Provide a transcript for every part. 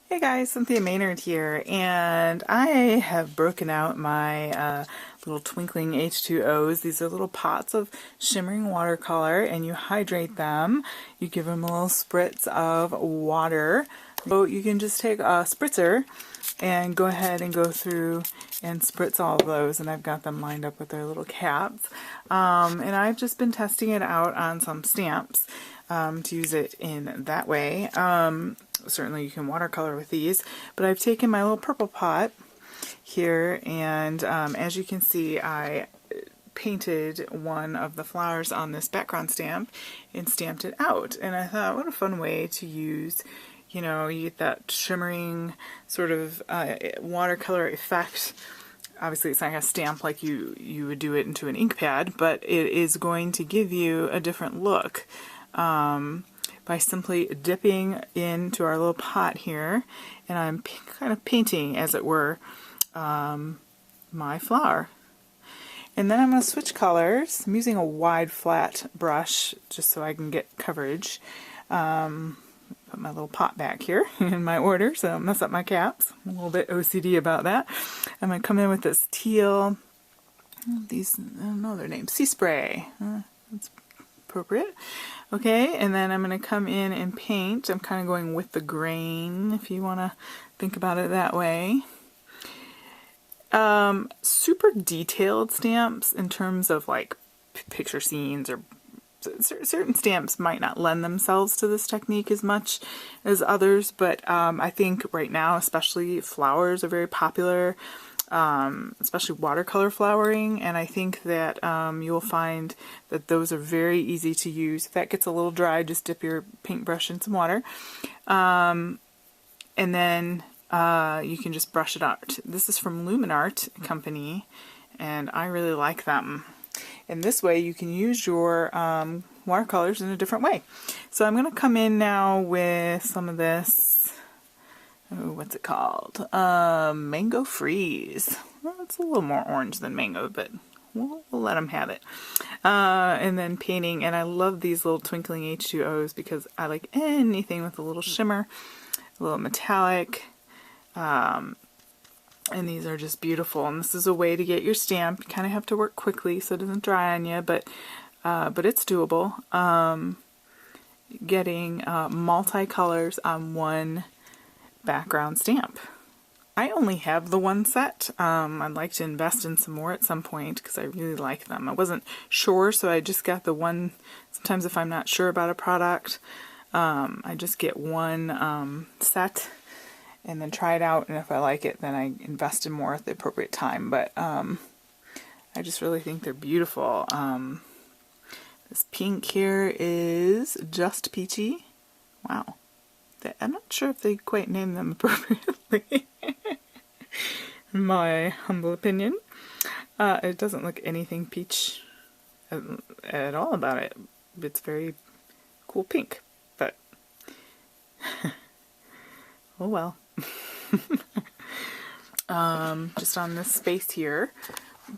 Hey guys, Cynthia Maynard here, and I have broken out my little Twinkling H2Os. These are little pots of shimmering watercolor, and you hydrate them. You give them a little spritz of water. So you can just take a spritzer and go ahead and go through and spritz all of those, and I've got them lined up with their little caps. And I've just been testing it out on some stamps to use it in that way. Certainly you can watercolor with these, but I've taken my little purple pot here, and as you can see, I painted one of the flowers on this background stamp and stamped it out. And I thought, what a fun way to use, you know, you get that shimmering sort of watercolor effect. Obviously it's not going to stamp like you would do it into an ink pad, but it is going to give you a different look by simply dipping into our little pot here, and I'm kind of painting, as it were, my flower. And then I'm going to switch colors. I'm using a wide flat brush just so I can get coverage. Put my little pot back here in my order so I don't mess up my caps. I'm a little bit OCD about that. I'm going to come in with this teal, these, I don't know their names, Sea Spray. That's appropriate. Okay, and then I'm going to come in and paint. I'm kind of going with the grain, if you want to think about it that way. Super detailed stamps in terms of like picture scenes, or certain stamps might not lend themselves to this technique as much as others, but I think right now especially flowers are very popular, especially watercolor flowering, and I think that you'll find that those are very easy to use. If that gets a little dry, just dip your paintbrush in some water, and then you can just brush it out. This is from Luminarte company, and I really like them. And this way you can use your watercolors in a different way. So I'm going to come in now with some of this, oh, what's it called? Mango Freeze. Well, it's a little more orange than mango, but we'll let them have it. And then painting, and I love these little Twinkling H2Os because I like anything with a little shimmer, a little metallic, and these are just beautiful. And this is a way to get your stamp. You kind of have to work quickly so it doesn't dry on you, but it's doable. Getting multicolors on one background stamp. I only have the one set. I'd like to invest in some more at some point because I really like them. I wasn't sure, so I just got the one. Sometimes if I'm not sure about a product, I just get one set and then try it out, and if I like it, then I invest in more at the appropriate time. But I just really think they're beautiful. This pink here is Just Peachy. Wow. I'm not sure if they quite named them appropriately, in my humble opinion. It doesn't look anything peach at all about it. It's very cool pink, but oh well. Just on this space here,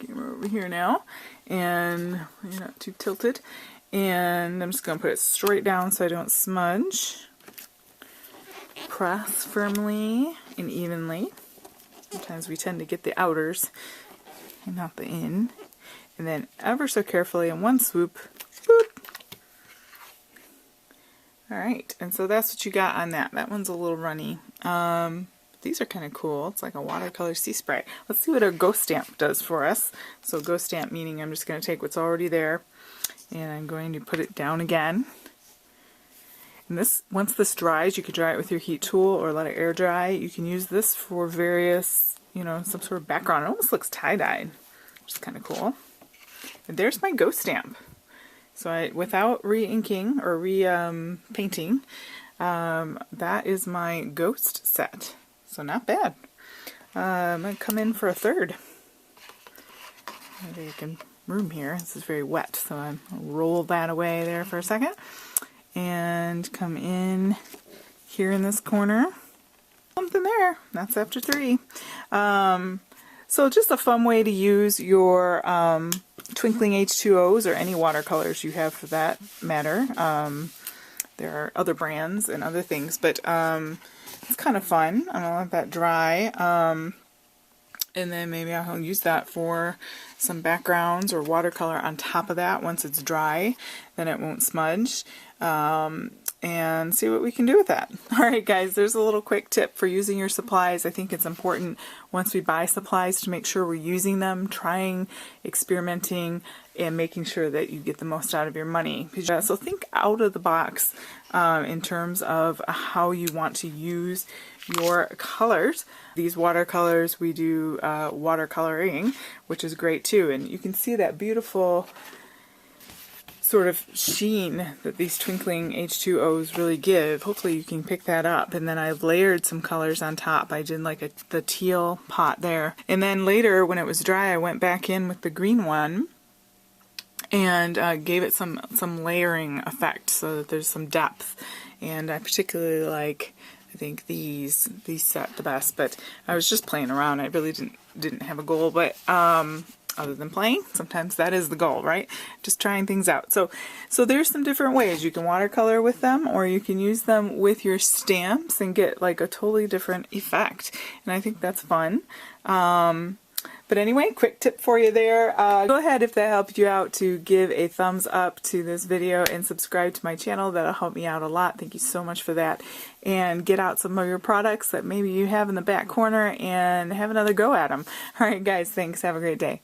we're over here now, and you're not too tilted, and I'm just going to put it straight down so I don't smudge. Press firmly and evenly. Sometimes we tend to get the outers and not the in. And then ever so carefully in one swoop, boop. Alright, and so that's what you got on that. That one's a little runny. These are kind of cool. It's like a watercolor sea spray. Let's see what our ghost stamp does for us. So ghost stamp meaning I'm just going to take what's already there and I'm going to put it down again. And this, once this dries, you could dry it with your heat tool or let it air dry. You can use this for various, you know, some sort of background. It almost looks tie-dyed, which is kind of cool. And there's my ghost stamp. So I, without re-inking or re-painting, that is my ghost set. So not bad. I'm going to come in for a third. Maybe I can room here. This is very wet, so I'll roll that away there for a second. And come in here in this corner. Something there. That's after 3. So just a fun way to use your Twinkling H2Os or any watercolors you have for that matter. There are other brands and other things, but it's kind of fun. I'm gonna let that dry. And then maybe I'll use that for some backgrounds or watercolor on top of that once it's dry. Then it won't smudge. And see what we can do with that. Alright guys, there's a little quick tip for using your supplies. I think it's important once we buy supplies to make sure we're using them, trying, experimenting, and making sure that you get the most out of your money. So think out of the box in terms of how you want to use your colors. These watercolors, we do watercoloring, which is great too, and you can see that beautiful sort of sheen that these twinkling H2Os really give. Hopefully you can pick that up. And then I've layered some colors on top. I did like the teal pot there. And then later when it was dry, I went back in with the green one and gave it some layering effect so that there's some depth. And I particularly like, I think these set the best, but I was just playing around. I really didn't have a goal, but other than playing, sometimes that is the goal, right? Just trying things out. So there's some different ways. You can watercolor with them, or you can use them with your stamps and get like a totally different effect. And I think that's fun. But anyway, quick tip for you there. Go ahead, if that helped you out, to give a thumbs up to this video and subscribe to my channel. That'll help me out a lot. Thank you so much for that. And get out some of your products that maybe you have in the back corner and have another go at them. All right, guys, thanks. Have a great day.